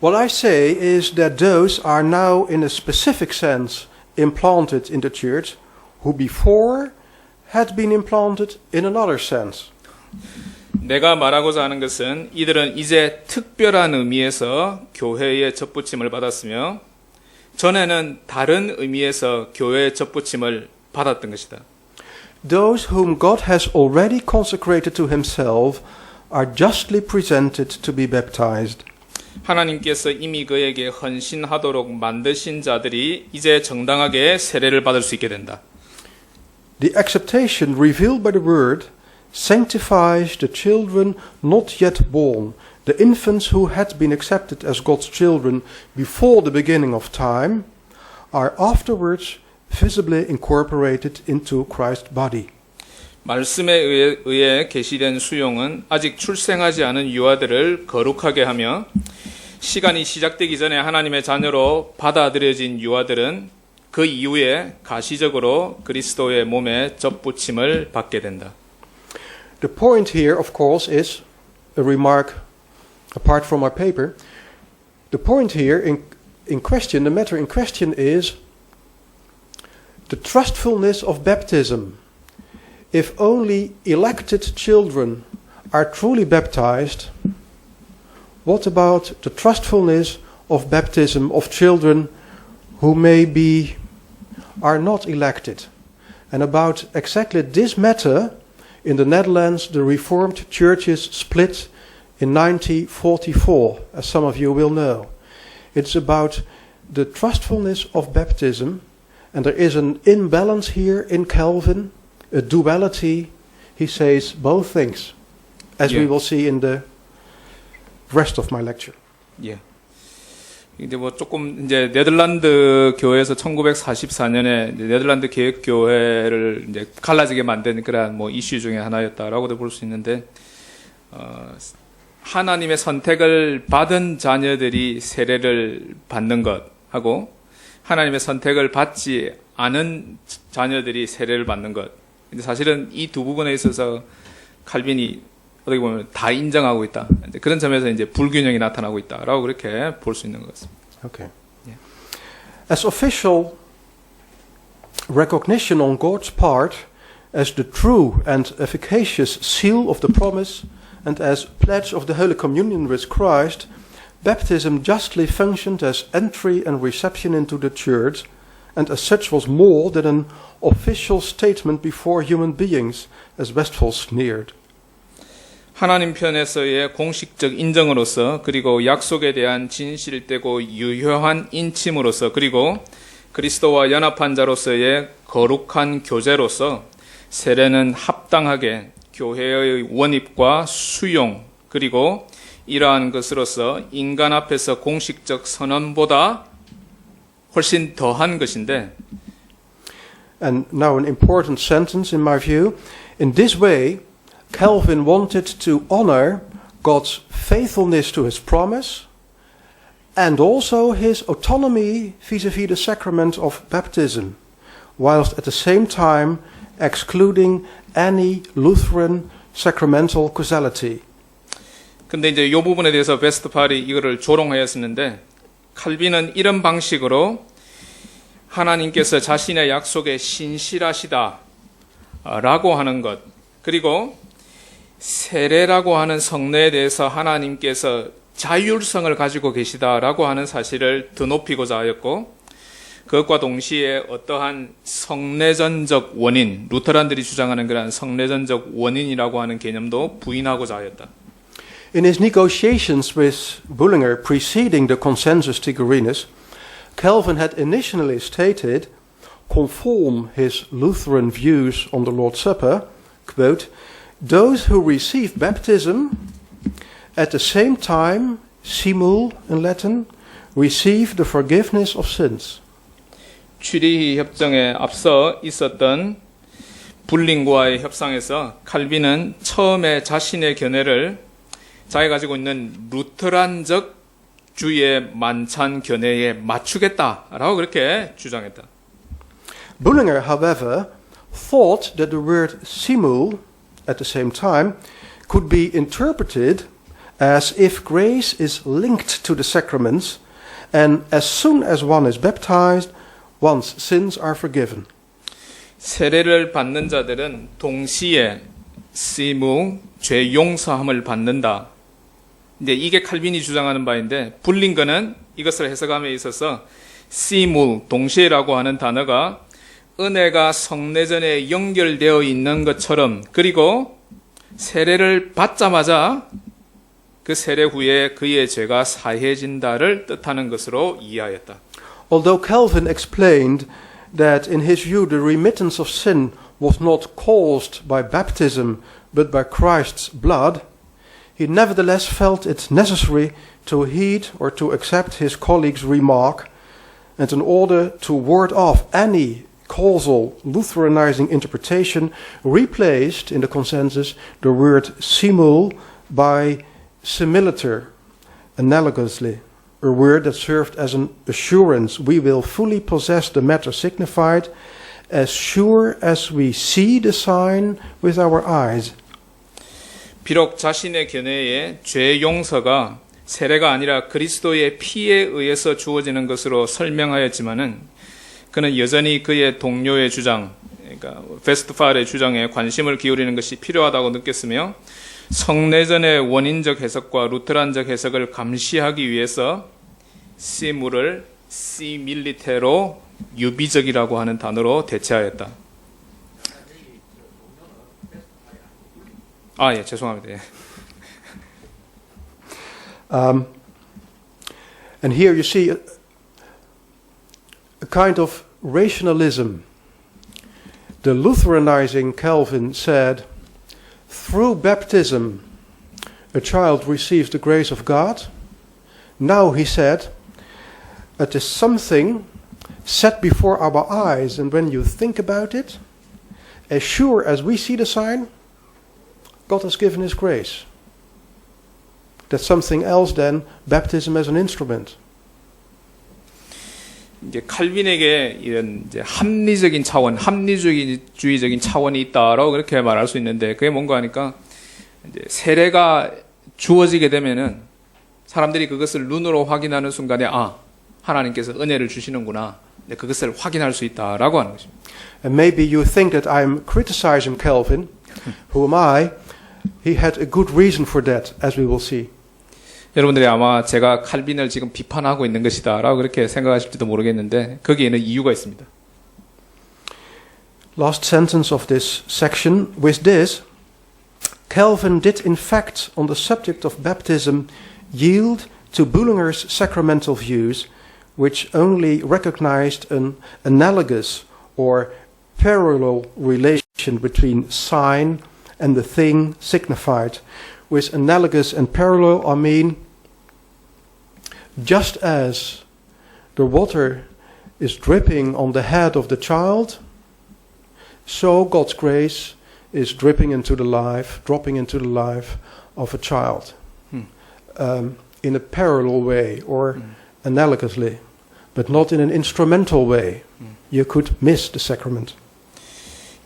What I say is that those are now in a specific sense implanted in the church who before had been implanted in another sense. 내가 말하고자 하는 것은 이들은 이제 특별한 의미에서 교회의 접붙임을 받았으며 전에는 다른 의미에서 교회의 접붙임을 받았던 것이다. Those whom God has already consecrated to himself are justly presented to be baptized. 하나님께서 이미 그에게 헌신하도록 만드신 자들이 이제 정당하게 세례를 받을 수 있게 된다. The acceptation revealed by the word sanctifies the children not yet born, the infants who had been accepted as God's children before the beginning of time are afterwards visibly incorporated into Christ's body. 말씀에 의해 계시된 수용은 아직 출생하지 않은 유아들을 거룩하게 하며 시간이 시작되기 전에 하나님의 자녀로 받아들여진 유아들은 그 이후에 가시적으로 그리스도의 몸에 접붙임을 받게 된다. The point here, of course, is a remark apart from our paper. The point here in question, the matter in question is the trustfulness of baptism. If only elected children are truly baptized, what about the trustfulness of baptism of children who are not elected? And about exactly this matter, in the Netherlands, the Reformed churches split in 1944, as some of you will know. It's about the trustfulness of baptism, and there is an imbalance here in Calvin, a duality. He says both things, as we will see in the rest of my lecture. 예. 이제 뭐 조금 이제 네덜란드 교회에서 1944년에 네덜란드 개혁 교회를 이제 갈라지게 만든 그런 뭐 이슈 중에 하나였다라고도 볼 수 있는데 하나님의 선택을 받은 자녀들이 세례를 받는 것하고 하나님의 선택을 받지 않은 자녀들이 세례를 받는 것. 근데 사실은 이 두 부분에 있어서 칼빈이 어떻게 보면 다 인정하고 있다. 그런 점에서 이제 불균형이 나타나고 있다라고 그렇게 볼 수 있는 것 같습니다. Okay. Yeah. As official recognition on God's part as the true and efficacious seal of the promise and as pledge of the Holy Communion with Christ, baptism justly functioned as entry and reception into the church, and as such was more than an official statement before human beings, as Westphal sneered. 하나님 편에서의 공식적 인정으로서 그리고 약속에 대한 진실되고 유효한 인침으로서 그리고 그리스도와 연합한 자로서의 거룩한 교제로서 세례는 합당하게 교회의 원입과 수용 그리고 이러한 것으로서 인간 앞에서 공식적 선언보다 훨씬 더한 것인데 And now an important sentence in my view. In this way, Calvin wanted to honor God's faithfulness to his promise and also his autonomy vis-à-vis the sacrament of baptism, whilst at the same time excluding any Lutheran sacramental causality. 근데 이제 이 부분에 대해서 웨스트팔이 이거를 조롱하였었는데 칼빈은 이런 방식으로 하나님께서 자신의 약속에 신실하시다 라고 하는 것 그리고 세례라고 하는 성례에 대해서 하나님께서 자율성을 가지고 계시다라고 하는 사실을 더 높이고자 하였고 그것과 동시에 어떠한 성례전적 원인, 루터란들이 주장하는 그런 성례전적 원인이라고 하는 개념도 부인하고자 하였다. In his negotiations with Bullinger preceding the consensus Tigurinus, Calvin had initially stated, conform his Lutheran views on the Lord's Supper, quote, those who receive baptism at the same time, simul in Latin, receive the forgiveness of sins. 취리히 협정에 앞서 있었던 불링과의 협상에서 칼빈은 처음에 자신의 견해를 자기가 가지고 있는 루터란적 주의 만찬 견해에 맞추겠다라고 그렇게 주장했다. Bullinger, however, thought that the word simul at the same time could be interpreted as if grace is linked to the sacraments, and as soon as one is baptized, one's sins are forgiven. 세례를 받는 자들은 동시에 시무 죄 용서함을 받는다. 이제 이게 칼빈이 주장하는 바인데 불링거는 이것을 해석함에 있어서 시무 동시에라고 하는 단어가 은혜가 성례전에 연결되어 있는 것처럼 그리고 세례를 받자마자 그 세례 후에 그의 죄가 사해진다를 뜻하는 것으로 이해하였다. Although Calvin explained that in his view the remittance of sin was not caused by baptism but by Christ's blood, he nevertheless felt it necessary to heed or to accept his colleague's remark, and in order to ward off any causal Lutheranizing interpretation, replaced in the consensus the word simul by similiter, analogously, a word that served as an assurance we will fully possess the matter signified, as sure as we see the sign with our eyes. 비록 자신의 견해에 죄 용서가 세례가 아니라 그리스도의 피에 의해서 주어지는 것으로 설명하였지만은 그는 여전히 그의 동료의 주장, 그러니까 베스트팔의 주장에 관심을 기울이는 것이 필요하다고 느꼈으며 성례전의 원인적 해석과 루테란적 해석을 감시하기 위해서 시무를 시밀리테로 유비적이라고 하는 단어로 대체하였다. 예, 죄송합니다. 예. And here you see a kind of rationalism. The Lutheranizing Calvin said, through baptism, a child receives the grace of God. Now, he said, it is something set before our eyes, and when you think about it, as sure as we see the sign, God has given his grace. That's something else than baptism as an instrument. 이제 칼빈에게 이런 이제 합리적인 차원, 합리주의적인 차원이 있다라고 그렇게 말할 수 있는데 그게 뭔가 하니까 이제 세례가 주어지게 되면은 사람들이 그것을 눈으로 확인하는 순간에 하나님께서 은혜를 주시는구나. 그것을 확인할 수 있다라고 하는 것입니다. And maybe you think that I'm criticizing Calvin. Who am I? He had a good reason for that, as we will see. 여러분들이 아마 제가 칼빈을 지금 비판하고 있는 것이다라고 그렇게 생각하실지도 모르겠는데 거기에는 이유가 있습니다. Last sentence of this section. With this, Calvin did in fact on the subject of baptism yield to Bullinger's sacramental views, which only recognized an analogous or parallel relation between sign and the thing signified. With analogous and parallel, I mean, just as the water is dripping on the head of the child, so God's grace is dropping into the life of a child. In a parallel way or analogously, but not in an instrumental way. You could miss the sacrament.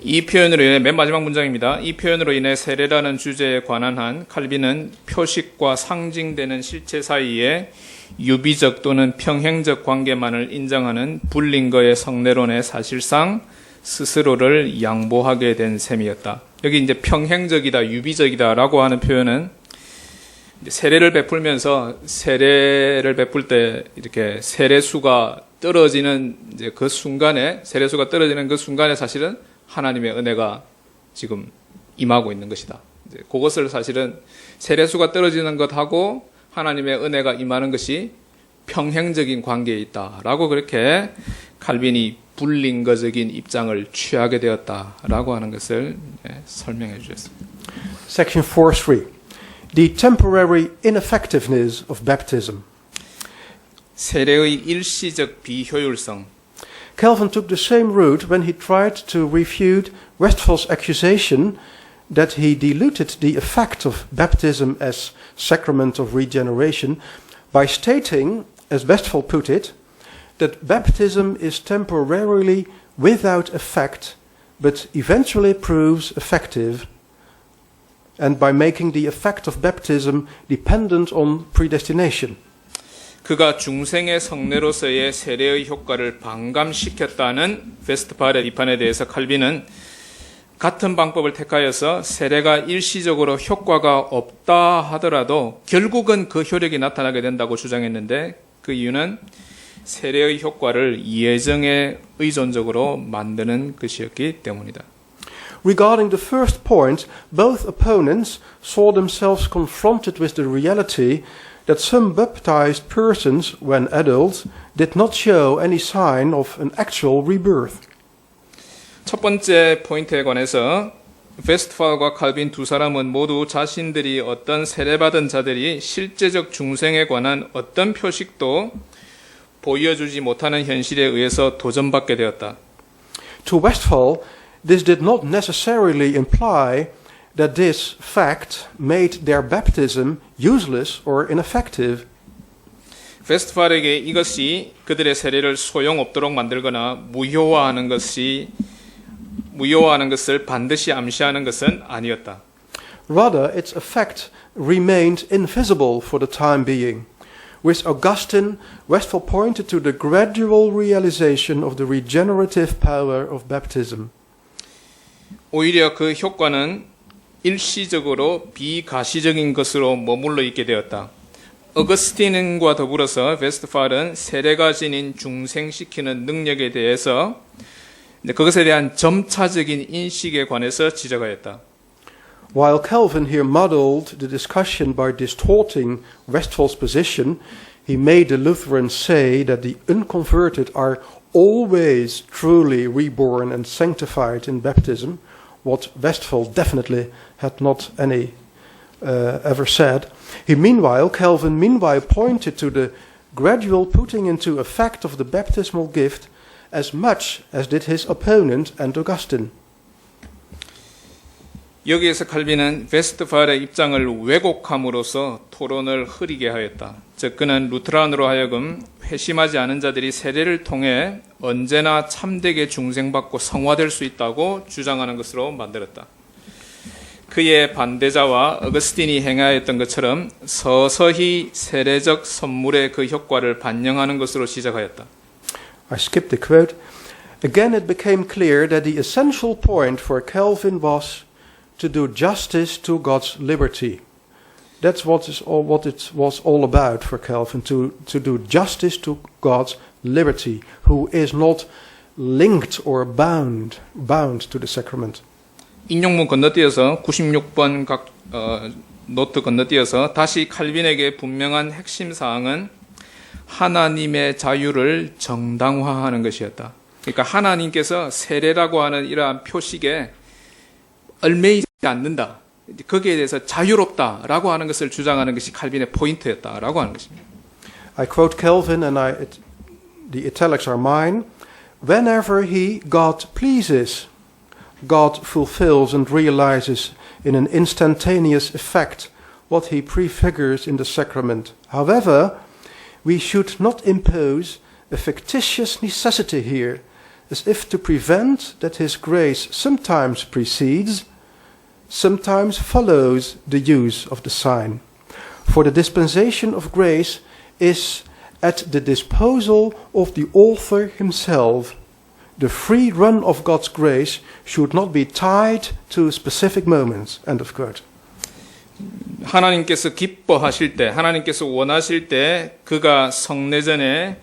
이 표현으로 인해 맨 마지막 문장입니다. 이 표현으로 인해 세례라는 주제에 관한 한 칼빈은 표식과 상징되는 실체 사이에 유비적 또는 평행적 관계만을 인정하는 불링거의 성례론에 사실상 스스로를 양보하게 된 셈이었다. 여기 이제 평행적이다, 유비적이다라고 하는 표현은 세례를 베풀면서 세례를 베풀 때 이렇게 세례수가 떨어지는 이제 그 순간에 세례수가 떨어지는 그 순간에 사실은 하나님의 은혜가 지금 임하고 있는 것이다. 이제 그것을 사실은 세례수가 떨어지는 것하고 하나님의 은혜가 임하는 것이 평행적인 관계에 있다라고 그렇게 칼빈이 불린거적인 입장을 취하게 되었다라고 하는 것을 설명해 주셨습니다. Section 4.3. The temporary ineffectiveness of baptism. 세례의 일시적 비효율성. Calvin took the same route when he tried to refute Westphal's accusation that he diluted the effect of baptism as sacrament of regeneration by stating, as Westphal put it, that baptism is temporarily without effect, but eventually proves effective, and by making the effect of baptism dependent on predestination. 그가 중생의 성례로서의 세례의 효과를 반감시켰다는 웨스트팔의 비판에 대해서 칼빈은 같은 방법을 택하여서 세례가 일시적으로 효과가 없다 하더라도 결국은 그 효력이 나타나게 된다고 주장했는데 그 이유는 세례의 효과를 예정에 의존적으로 만드는 것이었기 때문이다. Regarding the first point, both opponents saw themselves confronted with the reality that some baptized persons, when adults, did not show any sign of an actual rebirth. 첫 번째 포인트에 관해서 웨스트팔과 칼빈 두 사람은 모두 자신들이 어떤 세례받은 자들이 실제적 중생에 관한 어떤 표식도 보여주지 못하는 현실에 의해서 도전받게 되었다. To Westphal, this did not necessarily imply that this fact made their baptism useless or ineffective. 웨스트팔에게 이것이 그들의 세례를 소용없도록 만들거나 무효화하는 것을 반드시 암시하는 것은 아니었다. Rather, its effect remained invisible for the time being. With Augustine, Westphal pointed to the gradual realization of the regenerative power of baptism. 오히려 그 효과는 일시적으로 비가시적인 것으로 머물러 있게 되었다. 어거스틴과 더불어서 웨스트팔은 세례가 지닌 중생시키는 능력에 대해서 그것에 대한 점차적인 인식에 관해서 지적하였다. While Calvin here muddled the discussion by distorting Westphal's position, he made the Lutherans say that the unconverted are always truly reborn and sanctified in baptism, what Westphal definitely had not ever said. Calvin meanwhile pointed to the gradual putting into effect of the baptismal gift as much as did his opponent and Augustine. 여기에서 칼빈은 웨스트팔의 입장을 왜곡함으로써 토론을 흐리게 하였다. 즉 그는 루트란으로 하여금 회심하지 않은 자들이 세례를 통해 언제나 참되게 중생받고 성화될 수 있다고 주장하는 것으로 만들었다. 그의 반대자와 어거스틴이 행하였던 것처럼 서서히 세례적 선물의 그 효과를 반영하는 것으로 시작하였다. I skipped the quote. Again it became clear that the essential point for Calvin was to do justice to God's liberty. That's what it was all about for Calvin, to do justice to God's liberty, who is not linked or bound to the sacrament. 인용문 건너뛰어서 96번 노트 건너뛰어서 다시 칼빈에게 분명한 핵심 사항은 하나님의 자유를 정당화하는 것이었다. 그러니까 하나님께서 세례라고 하는 이러한 표식에 얽매이지 않는다. 거기에 대해서 자유롭다라고 하는 것을 주장하는 것이 칼빈의 포인트였다라고 하는 것입니다. I quote Calvin, and the italics are mine. Whenever God pleases, God fulfills and realizes in an instantaneous effect what he prefigures in the sacrament. However, we should not impose a fictitious necessity here, as if to prevent that his grace sometimes precedes, sometimes follows the use of the sign. For the dispensation of grace is at the disposal of the author himself. The free run of God's grace should not be tied to specific moments. End of quote. 하나님께서 기뻐하실 때, 하나님께서 원하실 때 그가 성례전에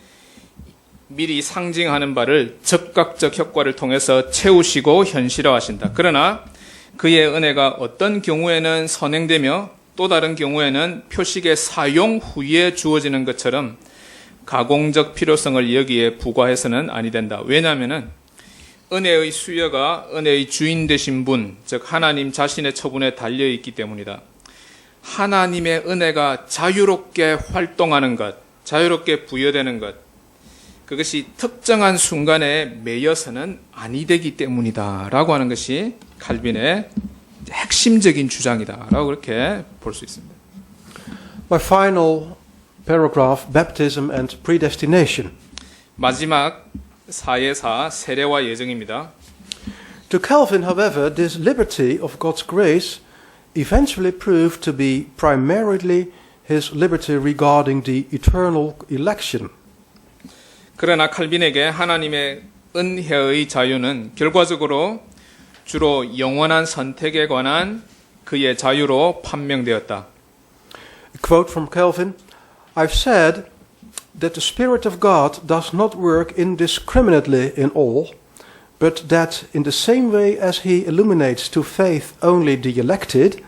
미리 상징하는 바를 즉각적 효과를 통해서 채우시고 현실화하신다. 그러나 그의 은혜가 어떤 경우에는 선행되며 또 다른 경우에는 표식의 사용 후에 주어지는 것처럼 가공적 필요성을 여기에 부과해서는 아니 된다. 왜냐하면은 은혜의 수여가 은혜의 주인 되신 분, 즉 하나님 자신의 처분에 달려 있기 때문이다. 하나님의 은혜가 자유롭게 활동하는 것, 자유롭게 부여되는 것, 그것이 특정한 순간에 매여서는 아니 되기 때문이다 라고 하는 것이 칼빈의 핵심적인 주장이다 라고 그렇게 볼 수 있습니다. My final paragraph, baptism and predestination. 마지막 4의 4, 세례와 예정입니다. To Calvin, however, this liberty of God's grace eventually proved to be primarily his liberty regarding the eternal election. 그러나 칼빈에게 하나님의 은혜의 자유는 결과적으로 주로 영원한 선택에 관한 그의 자유로 판명되었다. A quote from Calvin, I've said that the Spirit of God does not work indiscriminately in all, but that in the same way as he illuminates to faith only the elected,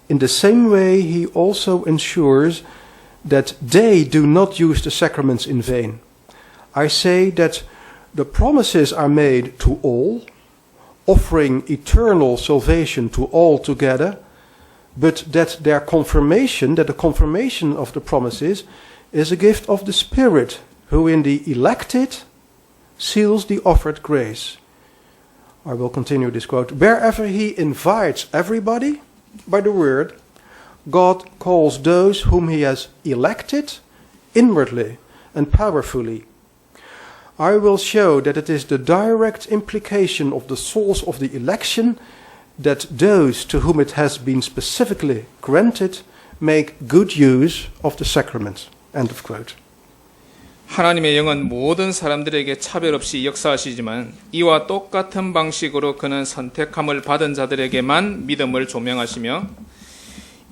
in the same way he also ensures that they do not use the sacraments in vain. I say that the promises are made to all, offering eternal salvation to all together, but that the confirmation of the promises is a gift of the Spirit, who in the elected seals the offered grace. I will continue this quote. Wherever he invites everybody by the word, God calls those whom he has elected inwardly and powerfully. I will show that it is the direct implication of the source of the election that those to whom it has been specifically granted make good use of the sacrament. End of quote. 하나님의 영은 모든 사람들에게 차별 없이 역사하시지만 이와 똑같은 방식으로 그는 선택함을 받은 자들에게만 믿음을 조명하시며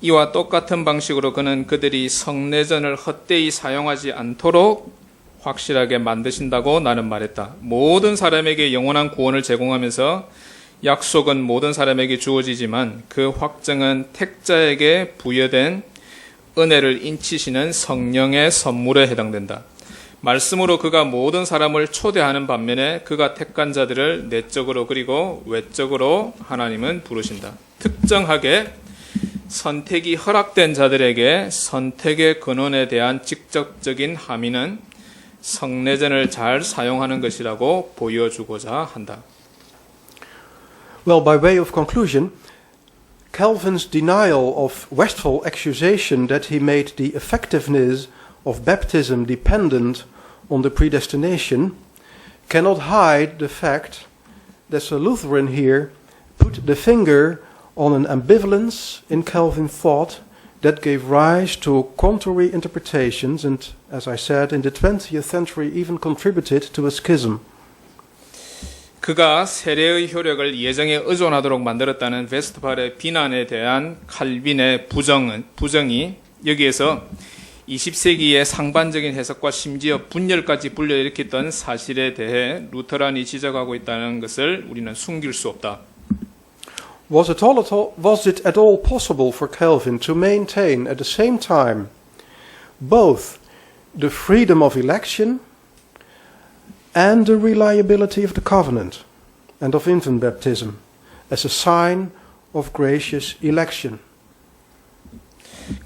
이와 똑같은 방식으로 그는 그들이 성례전을 헛되이 사용하지 않도록 확실하게 만드신다고 나는 말했다. 모든 사람에게 영원한 구원을 제공하면서 약속은 모든 사람에게 주어지지만 그 확정은 택자에게 부여된 은혜를 인치시는 성령의 선물에 해당된다. 말씀으로 그가 모든 사람을 초대하는 반면에 그가 택한 자들을 내적으로 그리고 외적으로 하나님은 부르신다. 특정하게 선택이 허락된 자들에게 선택의 근원에 대한 직접적인 함의는 성례전을 잘 사용하는 것이라고 보여주고자 한다. Well, by way of conclusion, Calvin's denial of Westphal accusation that he made the effectiveness of baptism dependent on the predestination cannot hide the fact that Sir Lutheran here put the finger on an ambivalence in Calvin thought that gave rise to contrary interpretations and, as I said, in the 20th century even contributed to a schism. 그가 세례의 효력을 예정에 의존하도록 만들었다는 웨스트팔의 비난에 대한 칼빈의 부정이 여기에서 20세기의 상반적인 해석과 심지어 분열까지 불러일으켰던 사실에 대해 루터란이 지적하고 있다는 것을 우리는 숨길 수 없다. Was it at all possible for Calvin to maintain at the same time both the freedom of election and the reliability of the covenant and of infant baptism as a sign of gracious election?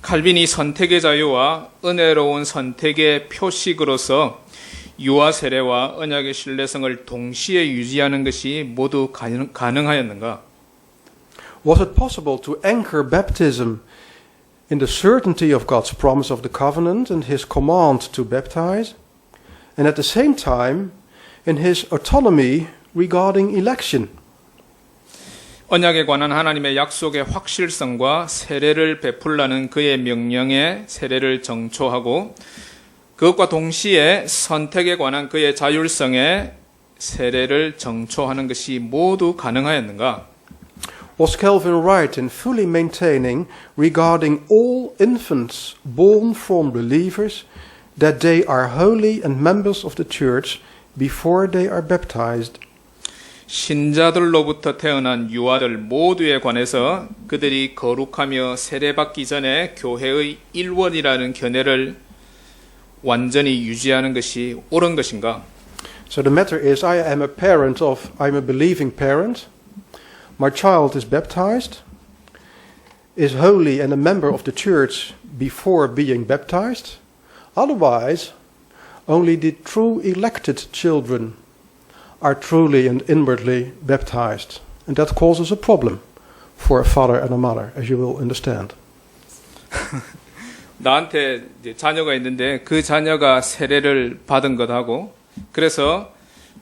칼빈이 선택의 자유와 은혜로운 선택의 표식으로서 유아 세례와 언약의 신뢰성을 동시에 유지하는 것이 모두 가능하였는가? Was it possible to anchor baptism in the certainty of God's promise of the covenant and his command to baptize, and at the same time in his autonomy regarding election? 언약에 관한 하나님의 약속의 확실성과 세례를 베풀라는 그의 명령에 세례를 정초하고 그것과 동시에 선택에 관한 그의 자율성에 세례를 정초하는 것이 모두 가능하였는가? Was Calvin right in fully maintaining regarding all infants born from believers that they are holy and members of the church before they are baptized? 신자들로부터 태어난 유아들 모두에 관해서 그들이 거룩하며 세례받기 전에 교회의 일원이라는 견해를 완전히 유지하는 것이 옳은 것인가? So the matter is, I'm a believing parent. My child is baptized, is holy and a member of the church before being baptized. Otherwise, only the true elected children are truly and inwardly baptized. And that causes a problem for a father and a mother, as you will understand. 나한테 이제 자녀가 있는데 그 자녀가 세례를 받은 것하고 그래서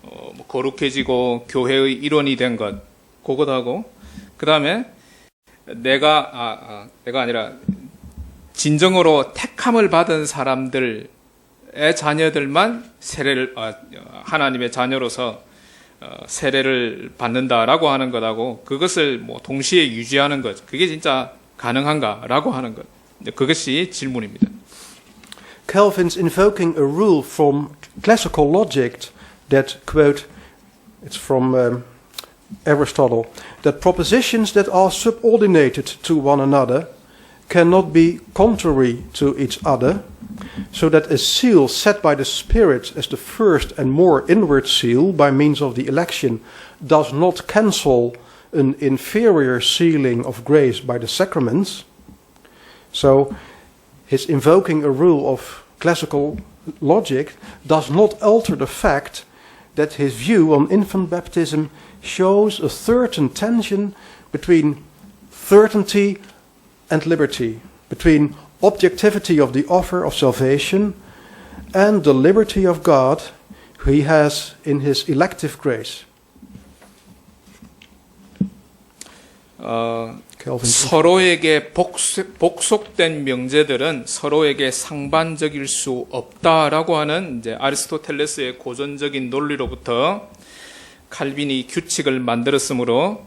뭐 거룩해지고 교회의 일원이 된 것, 그것하고 그 다음에 내가 아니라 진정으로 택함을 받은 사람들의 자녀들만 세례를 하나님의 자녀로서 세례를 받는다라고 하는 것하고 그것을 뭐 동시에 유지하는 것, 그게 진짜 가능한가라고 하는 것, 그것이 질문입니다. Calvin's invoking a rule from classical logic that, quote, it's from Aristotle, that propositions that are subordinated to one another cannot be contrary to each other, so that a seal set by the Spirit as the first and more inward seal by means of the election does not cancel an inferior sealing of grace by the sacraments. So his invoking a rule of classical logic does not alter the fact that his view on infant baptism shows a certain tension between certainty and liberty, between objectivity of the offer of salvation and the liberty of God he has in his elective grace. 서로에게 복속된 명제들은 서로에게 상반적일 수 없다라고 하는 이제 아리스토텔레스의 고전적인 논리로부터 칼빈이 규칙을 만들었으므로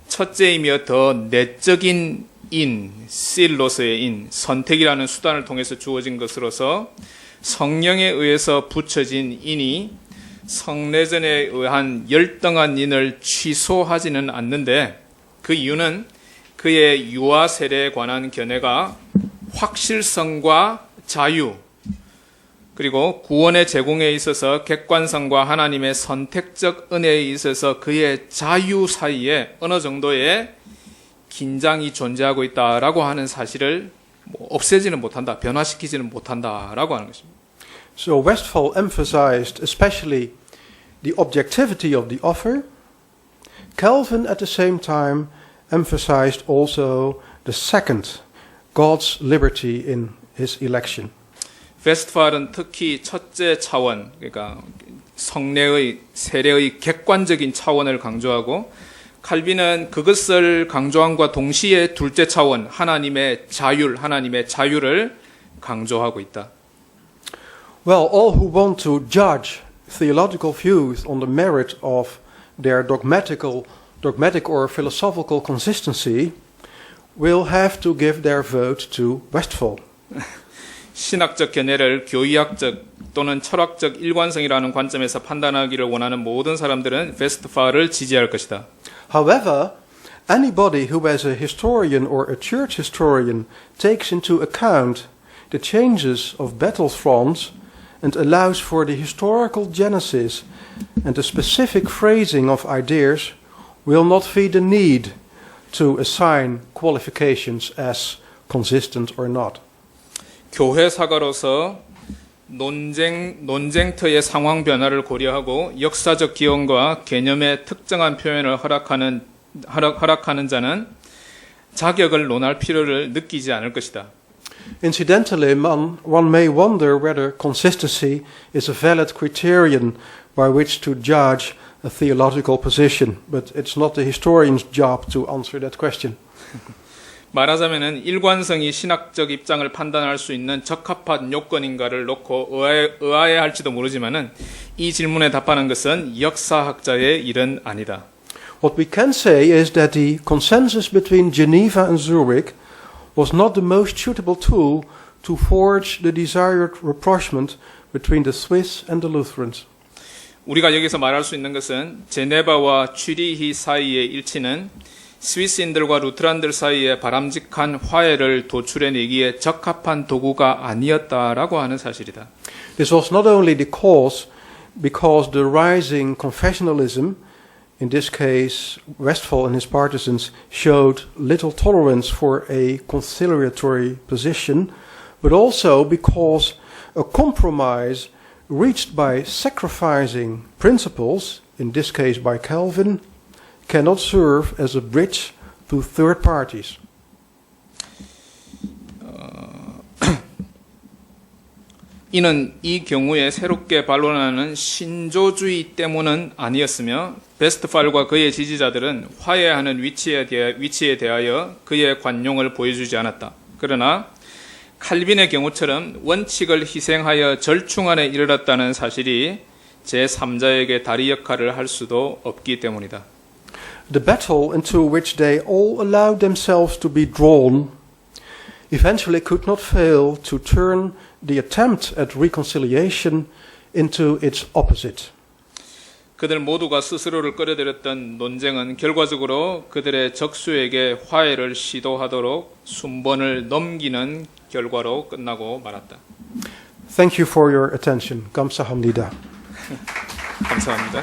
첫째이며 더 내적인 인, 실로서의 인, 선택이라는 수단을 통해서 주어진 것으로서 성령에 의해서 붙여진 인이 성례전에 의한 열등한 인을 취소하지는 않는데 그 이유는 그의 유아 세례에 관한 견해가 확실성과 자유 그리고 구원의 제공에 있어서 객관성과 하나님의 선택적 은혜에 있어서 그의 자유 사이에 어느 정도의 긴장이 존재하고 있다라고 하는 사실을 없애지는 못한다, 변화시키지는 못한다라고 하는 것입니다. So Westphal emphasized especially the objectivity of the offer. Calvin at the same time emphasized also the second, God's liberty in his election. 웨스트팔은 특히 첫째 차원, 그러니까 성례의 세례의 객관적인 차원을 강조하고 칼빈은 그것을 강조함과 동시에 둘째 차원, 하나님의 자유를 강조하고 있다. Well, all who want to judge theological views on the merit of their dogmatic or philosophical consistency will have to give their vote to Westphal. 신학적 견해를 교의학적 또는 철학적 일관성이라는 관점에서 판단하기를 원하는 모든 사람들은 웨스트팔을 지지할 것이다. However, anybody who as a historian or a church historian takes into account the changes of battlefronts and allows for the historical genesis and the specific phrasing of ideas will not feel the need to assign qualifications as consistent or not. 교회 사가로서 논쟁터의 상황 변화를 고려하고 역사적 기원과 개념의 특정한 표현을 허락하는 자는 자격을 논할 필요를 느끼지 않을 것이다. Incidentally, one may wonder whether consistency is a valid criterion by which to judge a theological position, but it's not the historian's job to answer that question. 말하자면은 일관성이 신학적 입장을 판단할 수 있는 적합한 요건인가를 놓고 의아해할지도 모르지만은 이 질문에 답하는 것은 역사학자의 일은 아니다. What we can say is that the consensus between Geneva and Zurich was not the most suitable tool to forge the desired rapprochement between the Swiss and the Lutherans. 우리가 여기서 말할 수 있는 것은 제네바와 취리히 사이의 일치는 스위스인들과 루트란들 사이에 바람직한 화해를 도출해내기에 적합한 도구가 아니었다라고 하는 사실이다. This was not only the cause because the rising confessionalism, in this case Westphal and his partisans, showed little tolerance for a conciliatory position, but also because a compromise reached by sacrificing principles, in this case by Calvin, cannot serve as a bridge to third parties. 이는 이 경우에 새롭게 반론하는 신조주의 때문은 아니었으며 베스트팔과 그의 지지자들은 화해하는 위치에 대하여 그의 관용을 보여주지 않았다. 그러나 칼빈의 경우처럼 원칙을 희생하여 절충안에 이르렀다는 사실이 제3자에게 다리 역할을 할 수도 없기 때문이다. The battle into which they all allowed themselves to be drawn eventually could not fail to turn the attempt at reconciliation into its opposite. 그들 모두가 스스로를 끌어들였던 논쟁은 결과적으로 그들의 적수에게 화해를 시도하도록 순번을 넘기는 결과로 끝나고 말았다. Thank you for your attention. 감사합니다. 감사합니다.